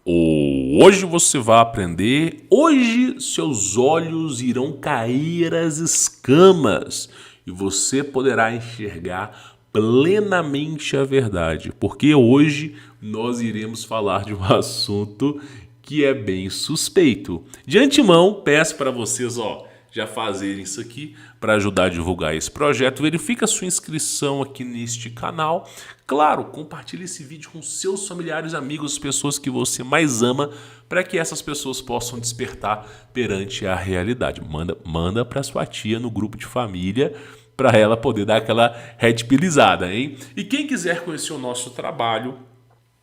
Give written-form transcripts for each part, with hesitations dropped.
Hoje você vai aprender, hoje seus olhos irão cair as escamas e você poderá enxergar plenamente a verdade, porque hoje nós iremos falar de um assunto que é bem suspeito. De antemão, peço para vocês, já fazerem isso aqui para ajudar a divulgar esse projeto. Verifica a sua inscrição aqui neste canal. Claro, compartilhe esse vídeo com seus familiares, amigos, pessoas que você mais ama, para que essas pessoas possam despertar perante a realidade. Manda para sua tia no grupo de família, para ela poder dar aquela redpilizada, hein? E quem quiser conhecer o nosso trabalho,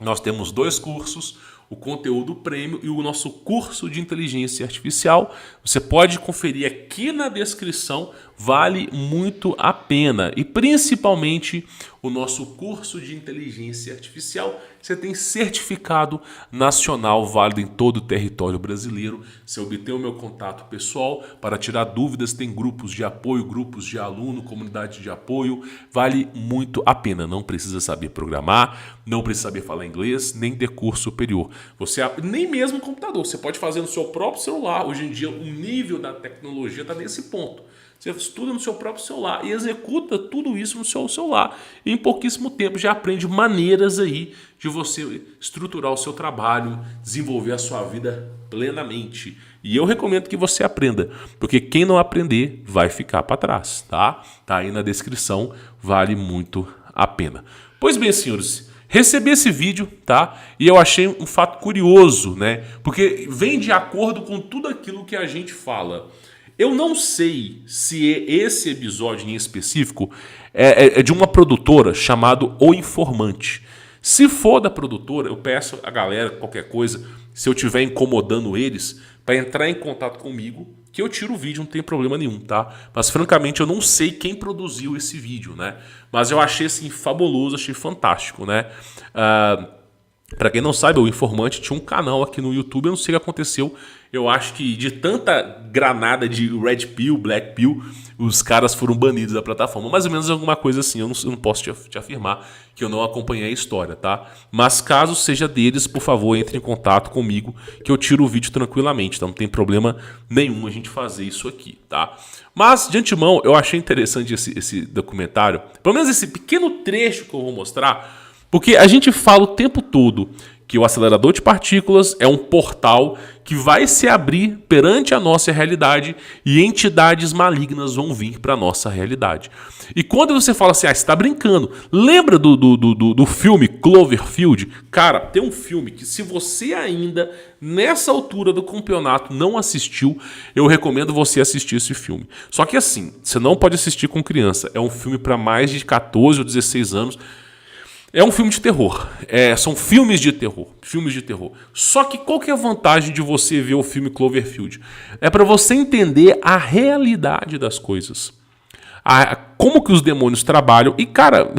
nós temos 2 cursos, o conteúdo prêmio e o nosso curso de inteligência artificial. Você pode conferir aqui na descrição, vale muito a pena. E principalmente o nosso curso de inteligência artificial, você tem certificado nacional válido em todo o território brasileiro. Você obtém o meu contato pessoal para tirar dúvidas, tem grupos de apoio, grupos de aluno, comunidade de apoio, vale muito a pena. Não precisa saber programar, não precisa saber falar inglês, nem ter curso superior. Você nem mesmo computador, você pode fazer no seu próprio celular. Hoje em dia o nível da tecnologia está nesse ponto. Você estuda no seu próprio celular e executa tudo isso no seu celular. E em pouquíssimo tempo já aprende maneiras aí de você estruturar o seu trabalho, desenvolver a sua vida plenamente. E eu recomendo que você aprenda, porque quem não aprender vai ficar para trás, tá? Tá aí na descrição, vale muito a pena. Pois bem, senhores, recebi esse vídeo, tá? E eu achei um fato curioso, né? Porque vem de acordo com tudo aquilo que a gente fala. Eu não sei se esse episódio em específico é de uma produtora chamada O Informante. Se for da produtora, eu peço a galera, qualquer coisa, se eu estiver incomodando eles, para entrar em contato comigo, que eu tiro o vídeo, não tem problema nenhum, tá? Mas francamente eu não sei quem produziu esse vídeo, né? Mas eu achei assim fabuloso, achei fantástico, né? Para quem não sabe, o Informante tinha um canal aqui no YouTube, eu não sei o que aconteceu. Eu acho que de tanta granada de Red Pill, Black Pill, os caras foram banidos da plataforma. Mais ou menos alguma coisa assim, eu não posso te afirmar que eu não acompanhei a história, tá? Mas caso seja deles, por favor, entre em contato comigo que eu tiro o vídeo tranquilamente, tá? Não tem problema nenhum a gente fazer isso aqui, tá? Mas, de antemão, eu achei interessante esse documentário, pelo menos esse pequeno trecho que eu vou mostrar, porque a gente fala o tempo todo que o acelerador de partículas é um portal que vai se abrir perante a nossa realidade e entidades malignas vão vir para a nossa realidade. E quando você fala assim, você está brincando, lembra do filme Cloverfield? Cara, tem um filme que se você ainda, nessa altura do campeonato, não assistiu, eu recomendo você assistir esse filme. Só que assim, você não pode assistir com criança, é um filme para mais de 14 ou 16 anos, é um filme de terror. São filmes de terror. Filmes de terror. Só que qual que é a vantagem de você ver o filme Cloverfield? É para você entender a realidade das coisas. Como que os demônios trabalham. E, cara,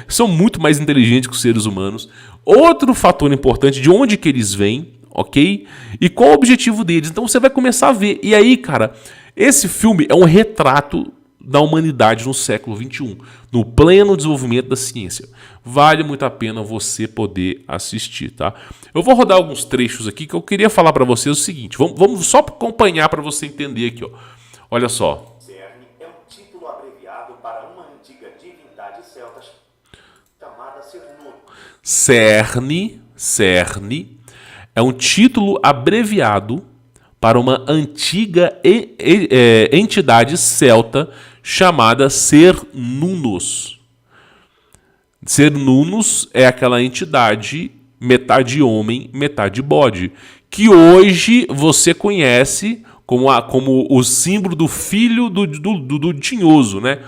são muito mais inteligentes que os seres humanos. Outro fator importante, de onde que eles vêm, ok? E qual o objetivo deles. Então você vai começar a ver. E aí, cara, esse filme é um retrato da humanidade no século XXI, no pleno desenvolvimento da ciência. Vale muito a pena você poder assistir, tá? Eu vou rodar alguns trechos aqui que eu queria falar para vocês o seguinte. Vamos só acompanhar para você entender aqui, ó. Olha só. Cerne é um título abreviado para uma antiga divindade celta chamada Cernunnos. Cerne é um título abreviado para uma antiga entidade celta chamada Cernunnos. Cernunnos é aquela entidade metade homem, metade bode, que hoje você conhece como o símbolo do filho do Tinhoso, né?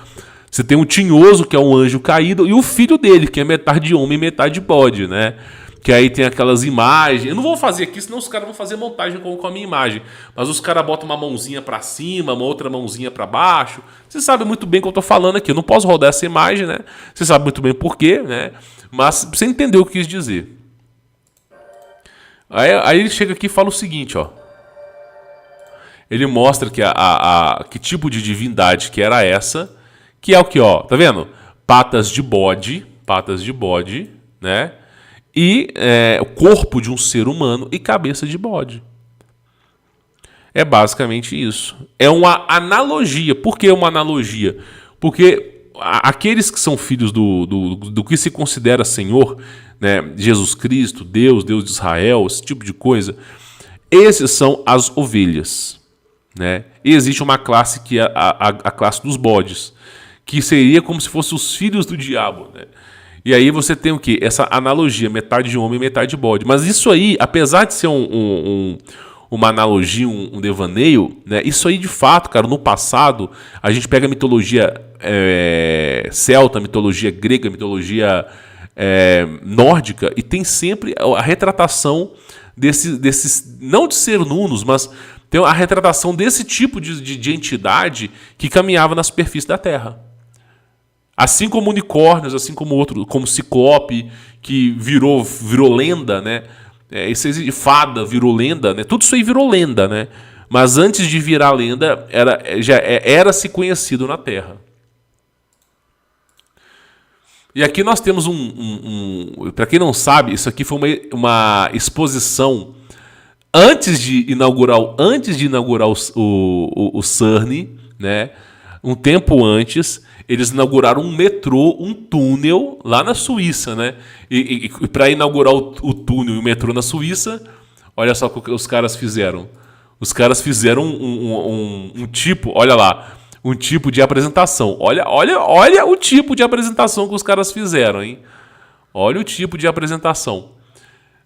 Você tem o Tinhoso, que é um anjo caído, e o filho dele, que é metade homem, metade bode, né? Que aí tem aquelas imagens. Eu não vou fazer aqui, senão os caras vão fazer montagem com a minha imagem. Mas os caras botam uma mãozinha pra cima, uma outra mãozinha pra baixo. Você sabe muito bem o que eu tô falando aqui. Eu não posso rodar essa imagem, né? Você sabe muito bem por quê, né? Mas você entendeu o que eu quis dizer. Aí ele chega aqui e fala o seguinte, ó. Ele mostra que que tipo de divindade que era essa. Que é o que, ó. Tá vendo? Patas de bode, né? e o corpo de um ser humano e cabeça de bode. É basicamente isso. É uma analogia. Por que uma analogia? Porque aqueles que são filhos do que se considera Senhor, né, Jesus Cristo, Deus de Israel, esse tipo de coisa, esses são as ovelhas, né? E existe uma classe que é a classe dos bodes, que seria como se fossem os filhos do diabo, né? E aí você tem o quê? Essa analogia, metade de homem, metade de bode. Mas isso aí, apesar de ser uma analogia, um devaneio, né? Isso aí de fato, cara, no passado, a gente pega a mitologia celta, mitologia grega, mitologia nórdica, e tem sempre a retratação desses, não de ser nunos, mas tem a retratação desse tipo de entidade que caminhava na superfície da Terra. Assim como unicórnios, assim como outro, como Ciclope, que virou lenda, né? Fada virou lenda, né? Tudo isso aí virou lenda, né? Mas antes de virar lenda, era-se conhecido na Terra. E aqui nós temos para quem não sabe, isso aqui foi uma exposição antes de inaugurar o CERN, né? Um tempo antes, eles inauguraram um metrô, um túnel lá na Suíça, né? E para inaugurar o túnel e o metrô na Suíça, olha só o que os caras fizeram. Os caras fizeram um tipo, olha lá, um tipo de apresentação. Olha o tipo de apresentação que os caras fizeram, hein? Olha o tipo de apresentação.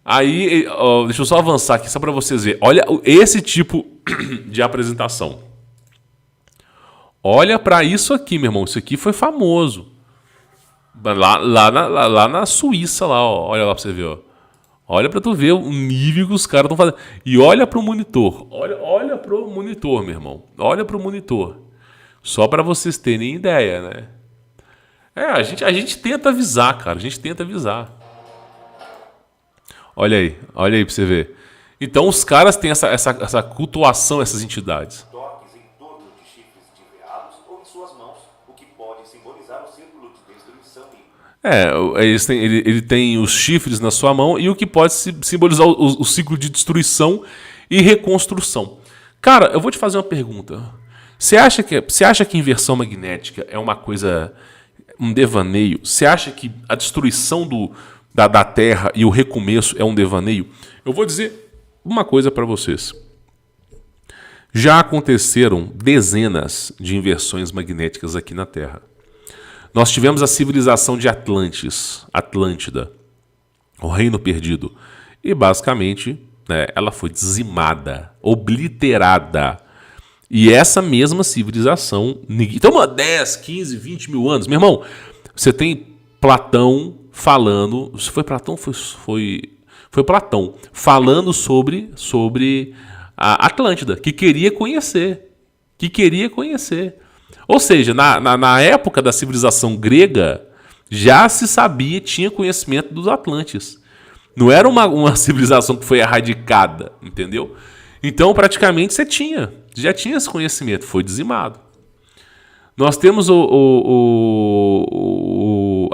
Aí, deixa eu só avançar aqui só para vocês verem. Olha esse tipo de apresentação. Olha para isso aqui, meu irmão. Isso aqui foi famoso. Lá na Suíça, lá, ó. Olha lá para você ver, ó. Olha para tu ver o nível que os caras estão fazendo. E olha pro monitor. Olha pro monitor, meu irmão. Olha pro monitor. Só para vocês terem ideia, né? A gente tenta avisar, cara. A gente tenta avisar. Olha aí para você ver. Então os caras têm essa cultuação, essas entidades. Toques em torno de chifres de veados ou em suas mãos, o que pode simbolizar o círculo de destruição e... Ele tem os chifres na sua mão e o que pode simbolizar o ciclo de destruição e reconstrução. Cara, eu vou te fazer uma pergunta. Você acha que inversão magnética é uma coisa, um devaneio? Você acha que a destruição da Terra e o recomeço é um devaneio? Eu vou dizer uma coisa para vocês. Já aconteceram dezenas de inversões magnéticas aqui na Terra. Nós tivemos a civilização de Atlântida, o reino perdido. E basicamente, né, ela foi dizimada, obliterada. E essa mesma civilização... Então, 10, 15, 20 mil anos. Meu irmão, você tem Platão falando... Se foi Platão, foi Platão falando sobre a Atlântida, que queria conhecer. Ou seja, na época da civilização grega, já se sabia, tinha conhecimento dos Atlantes. Não era uma civilização que foi erradicada, entendeu? Então, praticamente, já tinha esse conhecimento, foi dizimado. Nós temos a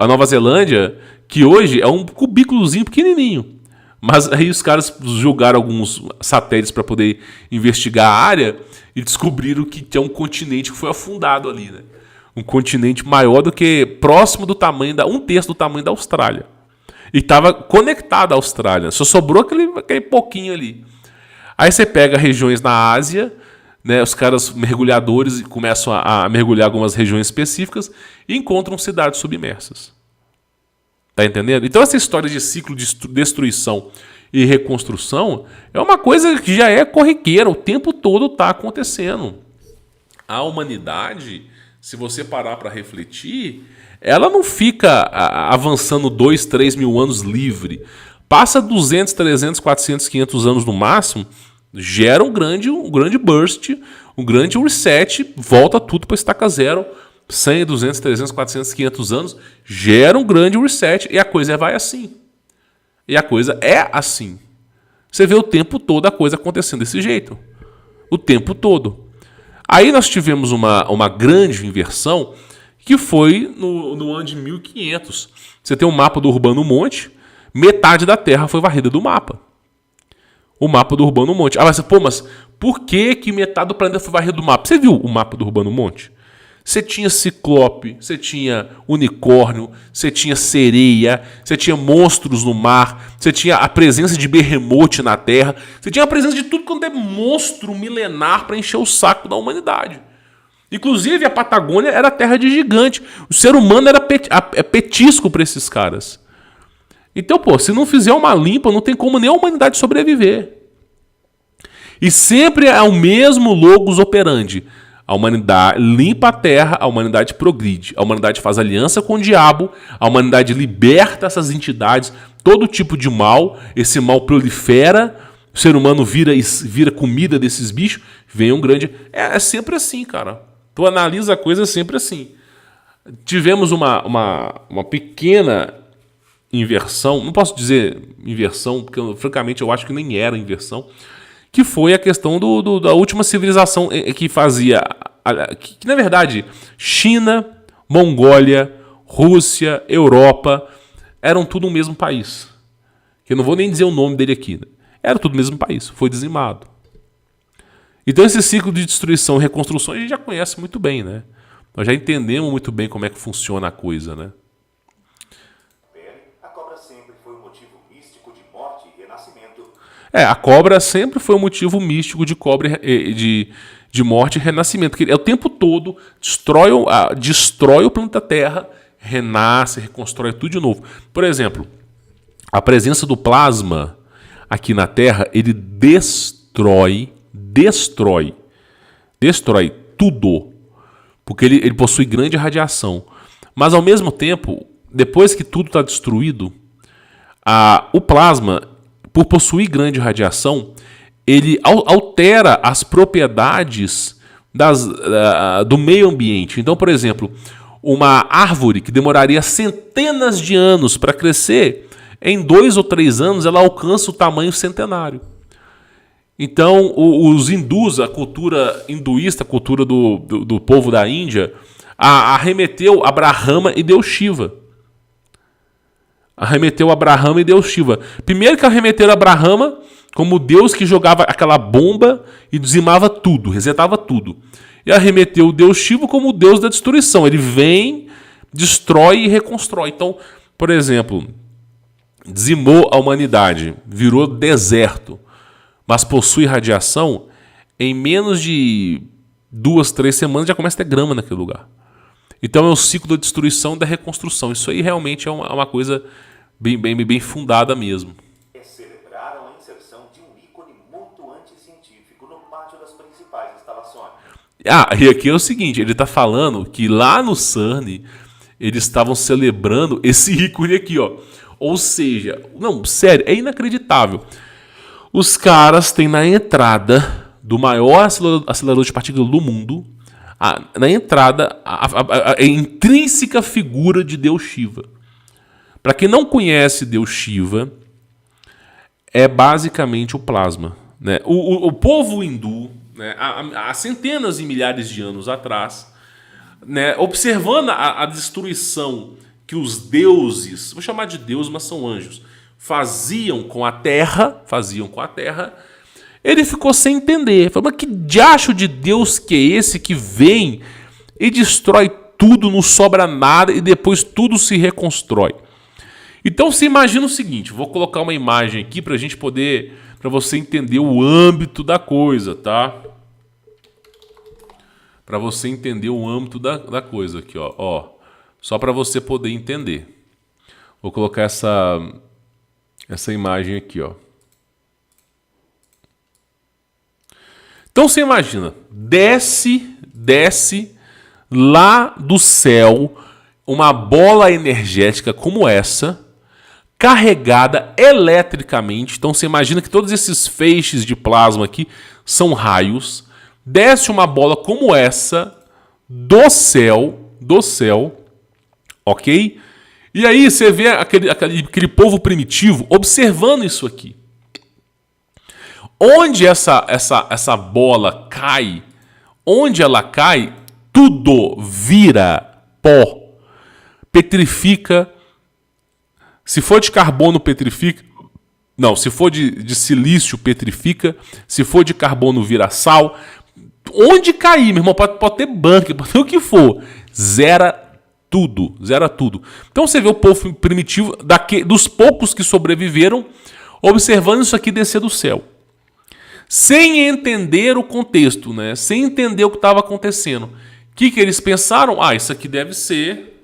Nova Zelândia, que hoje é um cubículozinho pequenininho. Mas aí os caras jogaram alguns satélites para poder investigar a área e descobriram que tem um continente que foi afundado ali, né? Um continente maior do que, próximo do tamanho, um terço do tamanho da Austrália. E estava conectado à Austrália. Só sobrou aquele pouquinho ali. Aí você pega regiões na Ásia, né, os caras mergulhadores começam a mergulhar algumas regiões específicas e encontram cidades submersas. Tá entendendo? Então essa história de ciclo de destruição e reconstrução é uma coisa que já é corriqueira, o tempo todo está acontecendo. A humanidade, se você parar para refletir, ela não fica avançando 2, 3 mil anos livre. Passa 200, 300, 400, 500 anos no máximo, gera um grande burst, um grande reset, volta tudo para estaca zero. 100, 200, 300, 400, 500 anos, gera um grande reset e a coisa vai assim. E a coisa é assim. Você vê o tempo todo a coisa acontecendo desse jeito. O tempo todo. Aí nós tivemos uma grande inversão que foi no ano de 1500. Você tem um mapa do Urbano Monte, metade da Terra foi varrida do mapa. O mapa do Urbano Monte. Mas por que metade do planeta foi varrido do mapa? Você viu o mapa do Urbano Monte? Você tinha ciclope, você tinha unicórnio, você tinha sereia, você tinha monstros no mar, você tinha a presença de berremote na Terra, você tinha a presença de tudo quanto é monstro milenar para encher o saco da humanidade. Inclusive a Patagônia era terra de gigante. O ser humano era petisco para esses caras. Então, se não fizer uma limpa, não tem como nem a humanidade sobreviver. E sempre é o mesmo logos operandi. A humanidade limpa a terra, a humanidade progride. A humanidade faz aliança com o diabo, a humanidade liberta essas entidades, todo tipo de mal, esse mal prolifera, o ser humano vira comida desses bichos, vem um grande... É sempre assim, cara. Tu analisa a coisa sempre assim. Tivemos uma pequena inversão, não posso dizer inversão, porque francamente eu acho que nem era inversão, que foi a questão da última civilização que fazia, que na verdade, China, Mongólia, Rússia, Europa, eram tudo o mesmo país. Eu não vou nem dizer o nome dele aqui. Era tudo o mesmo país, foi dizimado. Então esse ciclo de destruição e reconstrução a gente já conhece muito bem, né? Nós já entendemos muito bem como é que funciona a coisa, né? A cobra sempre foi um motivo místico de morte e renascimento. A cobra sempre foi um motivo místico de morte e renascimento. Que o tempo todo destrói o planeta Terra, renasce, reconstrói tudo de novo. Por exemplo, a presença do plasma aqui na Terra, ele destrói tudo, porque ele possui grande radiação. Mas ao mesmo tempo, depois que tudo está destruído, o plasma, por possuir grande radiação, ele altera as propriedades do meio ambiente. Então, por exemplo, uma árvore que demoraria centenas de anos para crescer, em 2 ou 3 anos ela alcança o tamanho centenário. Então, os hindus, a cultura hinduísta, a cultura do povo da Índia, arremeteu a Brahma e Deus Shiva. Primeiro que arremeteram a Brahma como Deus que jogava aquela bomba e dizimava tudo, resetava tudo. E arremeteu o Deus Shiva como o Deus da destruição. Ele vem, destrói e reconstrói. Então, por exemplo, dizimou a humanidade, virou deserto, mas possui radiação, em menos de 2, 3 semanas já começa a ter grama naquele lugar. Então é o ciclo da destruição e da reconstrução. Isso aí realmente é uma coisa bem fundada mesmo. Celebraram a inserção de um ícone muito anticientífico no pátio das principais instalações. E aqui é o seguinte, ele está falando que lá no CERN eles estavam celebrando esse ícone aqui, ó. Ou seja, não, sério, é inacreditável. Os caras têm na entrada do maior acelerador de partículas do mundo, na entrada, a intrínseca figura de Deus Shiva. Para quem não conhece Deus Shiva, é basicamente o plasma. Né? O povo hindu, né, há centenas e milhares de anos atrás, né, observando a destruição que os deuses, vou chamar de deus, mas são anjos, faziam com a terra, ele ficou sem entender. Falou, mas que diacho de Deus que é esse que vem e destrói tudo, não sobra nada e depois tudo se reconstrói? Então você imagina o seguinte, vou colocar uma imagem aqui para você entender o âmbito da coisa, tá? Para você entender o âmbito da coisa aqui, ó. Só para você poder entender. Vou colocar essa imagem aqui, ó. Então você imagina, desce lá do céu uma bola energética como essa, carregada eletricamente. Então você imagina que todos esses feixes de plasma aqui são raios. Desce uma bola como essa do céu, ok? E aí você vê aquele povo primitivo observando isso aqui. Onde essa bola cai, onde ela cai, tudo vira pó, petrifica, Se for de carbono, petrifica. Não, se for de silício, petrifica. Se for de carbono, vira sal. Onde cair, meu irmão, pode ter bunker, pode ter o que for. Zera tudo. Então você vê o povo primitivo, dos poucos que sobreviveram, observando isso aqui descer do céu. Sem entender o contexto, né? Sem entender o que estava acontecendo. O que eles pensaram? Isso aqui deve ser...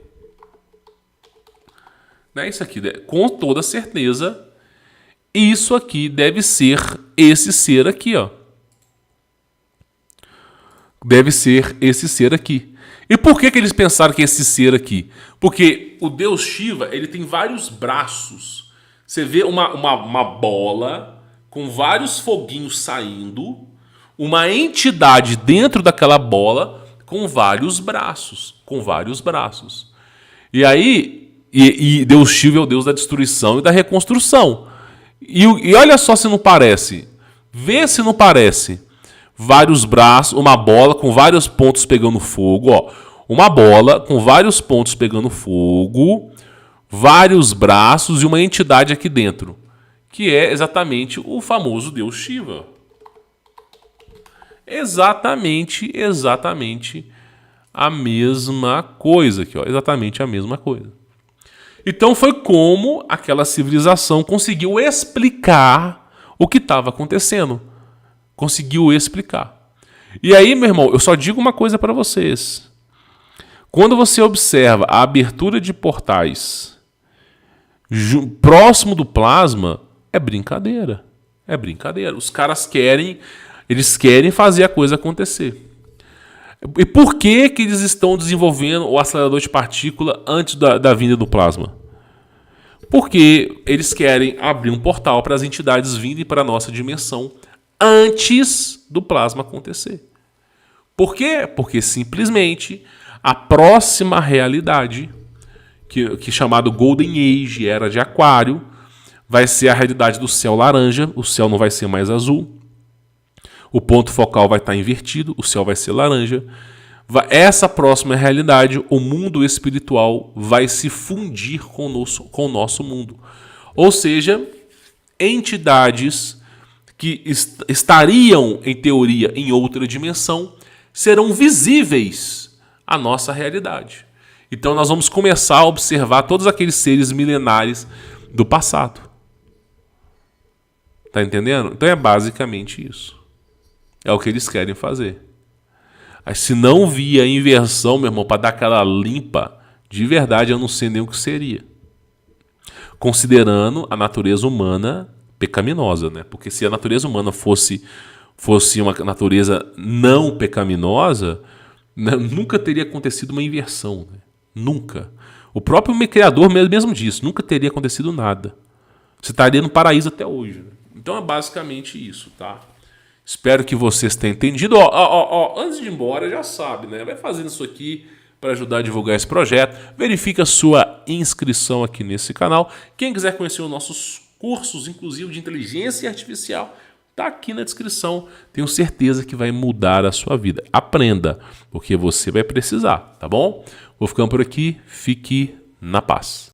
Né? Isso aqui, com toda certeza, isso aqui deve ser esse ser aqui, ó. Deve ser esse ser aqui. E por que eles pensaram que é esse ser aqui? Porque o deus Shiva, ele tem vários braços. Você vê uma bola com vários foguinhos saindo, uma entidade dentro daquela bola com vários braços. E aí, Deus Shiva é o deus da destruição e da reconstrução. E olha só se não parece. Vê se não parece. Vários braços, uma bola com vários pontos pegando fogo, ó. Uma bola com vários pontos pegando fogo, vários braços e uma entidade aqui dentro, que é exatamente o famoso deus Shiva. Exatamente a mesma coisa aqui, ó. Exatamente a mesma coisa. Então foi como aquela civilização conseguiu explicar o que estava acontecendo. Conseguiu explicar. E aí, meu irmão, eu só digo uma coisa para vocês. Quando você observa a abertura de portais próximo do plasma, é brincadeira. Os caras querem fazer a coisa acontecer. E por que eles estão desenvolvendo o acelerador de partícula antes da vinda do plasma? Porque eles querem abrir um portal para as entidades virem para a nossa dimensão antes do plasma acontecer. Por quê? Porque simplesmente a próxima realidade, que é chamado Golden Age, Era de Aquário, vai ser a realidade do céu laranja, o céu não vai ser mais azul, o ponto focal vai estar invertido, o céu vai ser laranja. Essa próxima realidade, o mundo espiritual vai se fundir com o nosso mundo. Ou seja, entidades que estariam, em teoria, em outra dimensão, serão visíveis à nossa realidade. Então nós vamos começar a observar todos aqueles seres milenares do passado. Tá entendendo? Então é basicamente isso. É o que eles querem fazer. Aí, se não vir a inversão, meu irmão, para dar aquela limpa, de verdade eu não sei nem o que seria. Considerando a natureza humana pecaminosa, né? Porque se a natureza humana fosse uma natureza não pecaminosa, né, nunca teria acontecido uma inversão. Né? Nunca. O próprio Criador mesmo disse, nunca teria acontecido nada. Você estaria no paraíso até hoje. Né? Então é basicamente isso, tá? Espero que vocês tenham entendido. Antes de ir embora, já sabe, né? Vai fazendo isso aqui para ajudar a divulgar esse projeto. Verifique a sua inscrição aqui nesse canal. Quem quiser conhecer os nossos cursos, inclusive de inteligência artificial, tá aqui na descrição. Tenho certeza que vai mudar a sua vida. Aprenda, porque você vai precisar, tá bom? Vou ficando por aqui. Fique na paz.